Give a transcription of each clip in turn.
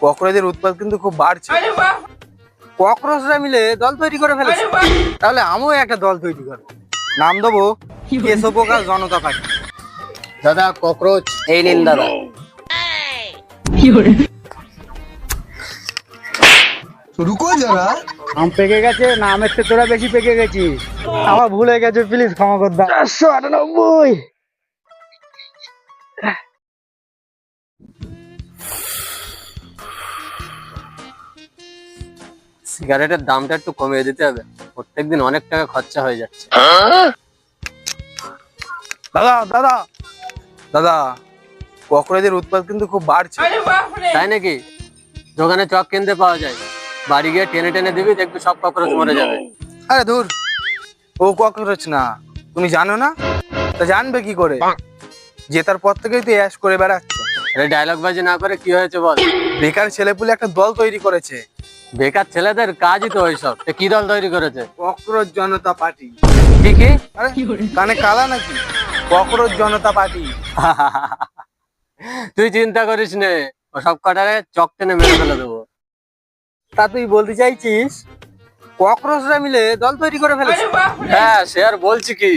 ককরোচের উৎপাত কিন্তু খুব বাড়ছে। ককরোচরা মিলে দল তৈরি করে ফেলেছে। তাহলে আমিও একটা দল তৈরি করবো, নাম দেবো কেশব প্রকাশ জনতা পার্টি। দাদা ককরোচ এই নিন দাদা। रुको जरा। আম পেকে গেছে না আমের থেকে তোরা বেশি পেকে গেছিস? আমার ভুল হয়ে গেছে, প্লিজ ক্ষমা কর দাও। 498। সিগারেটের দামটা একটু কমিয়ে দিতে হবে, প্রত্যেকদিন অনেক টাকা খরচা হয়ে যাচ্ছে। দাদা দাদা দাদা, ককরোচের উৎপাত কিন্তু খুব বাড়ছে। তাই নাকি? দোকানে চক কিনতে পাওয়া যায়, বাড়ি গিয়ে টেনে টেনে দিবি, দেখবি সব ককরোচ মরে যাবে। আরে ধুর, ও ককরোচ না, তুমি জানো না? তা জানবে কি করে? জেতার পর থেকেই তো অ্যাশ করে বেড়াচ্ছে। আরে ডায়লগ বাজি না করে কি হয়েছে বল। বেকার ছেলেপুলে একটা দল তৈরি করেছে, বেকার ছেলেদের কাজই তো ওইসব। কি দল তৈরি করেছে? ককরোচ জনতা পার্টি। কি কি? আরে কানে কালা নাকি? ককরোচ জনতা পার্টি। তুই চিন্তা করিস নে, ও সব কটারে চক টেনে মেরে ফেলে দেবো। তা তুই বলতে চাইছিস ককরোচরা মিলে দল তৈরি করে ফেলেছে? হ্যাঁ, সে আর বলছি কি,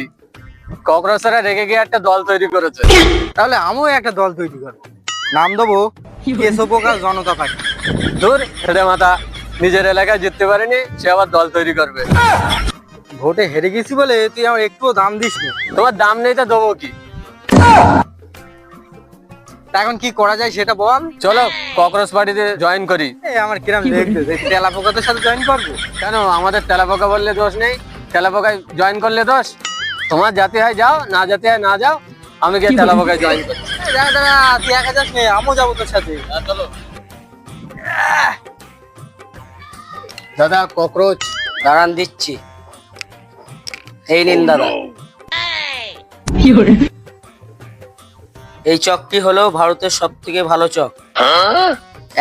ককরোচরা রেগে গিয়ে একটা দল তৈরি করেছে। তাহলে আমিও একটা দল তৈরি করবো, নাম দেবো কেশব প্রকাশ জনতা পার্টি। দূর হেডে মাথা, নিজের এলাকায় জিততে পারেনি, সে আবার দল তৈরি করবে। ভোটে হেরে গেছি বলে তুই আমার একটুও দাম দিস নি। তোমার দাম নেই তা দেবো কি? তা এখন কি করা যায় সেটা বল। চলো ককরোচ পার্টিতে জয়েন করি। এই আমার কিরাম দেখতে তেলা পোকাদের সাথে জয়েন করবো? কেন, আমাদের তেলাপোকা বললে দোষ নেই? তেলাপোকায় জয়েন করলে দোষ? তোমার জাতি হয় যাও, না জাতি হয় না যাও, আমি গিয়ে তেলাপোকায় জয়েন করি। দাঁড়া দাঁড়া, তুই একা যাস নে, আমিও যাবো তোর সাথে। চলো। দাদা ককরোচ দাঁড়ান দিচ্ছি, এই নিন দাদা। এই চকটি হলো ভারতের সব থেকে ভালো চক।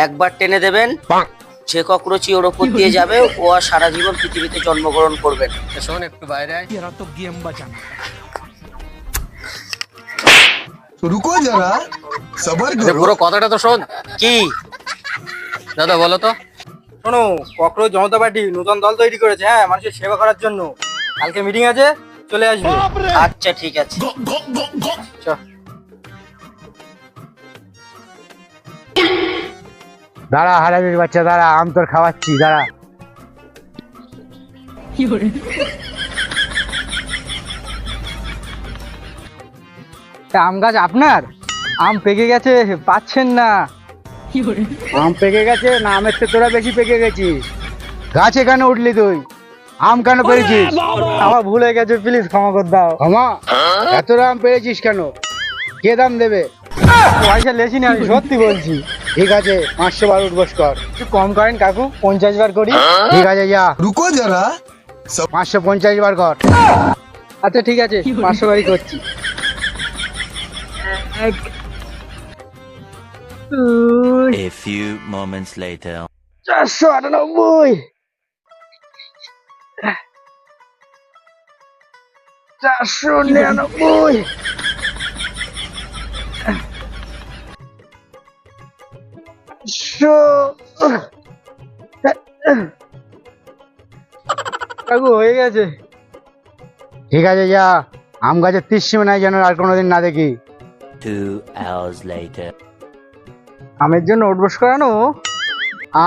একবার টেনে দেবেন, যে ককরোচই ওর ওপর দিয়ে যাবে ও আর সারা জীবন পৃথিবীতে জন্মগ্রহণ করবেন। শোন একটু বাইরে আয়। रुको जरा, सबर আরে करो। পুরো কথাটা তো শোন। কি? দাদা বলো তো। শোনো, ককরোচ জনতা পার্টি নতুন দল তৈরি করেছে, হ্যাঁ, মানুষের সেবা করার জন্য। কালকে মিটিং আছে, চলে আসবে। আচ্ছা ঠিক আছে। চল। দাঁড়া হারামির বাচ্চা, দাঁড়া, আম তোর খাওয়াচ্ছি, দাঁড়া। আম গাছ আপনার? আম পেকে গেছে, পাচ্ছেন না? আম পেকে গেছে না আমের থেকে তোরা বেশি পেকে গেছিস? গাছে কেন উঠলি তুই? আম কেন পেরেছিস? আমার ভুল হয়ে গেছে, প্লিজ ক্ষমা কর দাও। ক্ষমা? এতটা আম পেরেছিস কেন? কে দাম দেবে? পয়সা লেছি না, আমি সত্যি বলছি। ঠিক আছে, 500 বার উঠবস কর। একটু কম করেন কাকু, 50 বার করি। ঠিক আছে যা, रुको जरा। 550 বার কর। আচ্ছা ঠিক আছে, 500 বারই করছি। 1 2 A few moments later. 498 499 কাকু হয়ে গেছে। ঠিক আছে যা, আম গাছের তীর নাই যেন আর কোনোদিন না দেখি। 2 hours later. আমের জন্য উঠবস করানো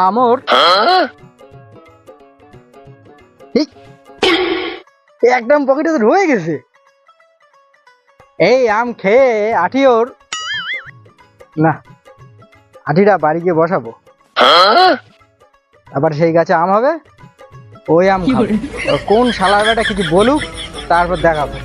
আমর একদম পকেটে তো রয়ে গেছে। এই আম খেয়ে আঠি ওর না, আঠিটা বাড়ি গিয়ে বসাবো, আবার সেই গাছে আম হবে, ওই আম খাবো। কোন শালার বেটা কিছু বলুক, তারপর দেখাবো।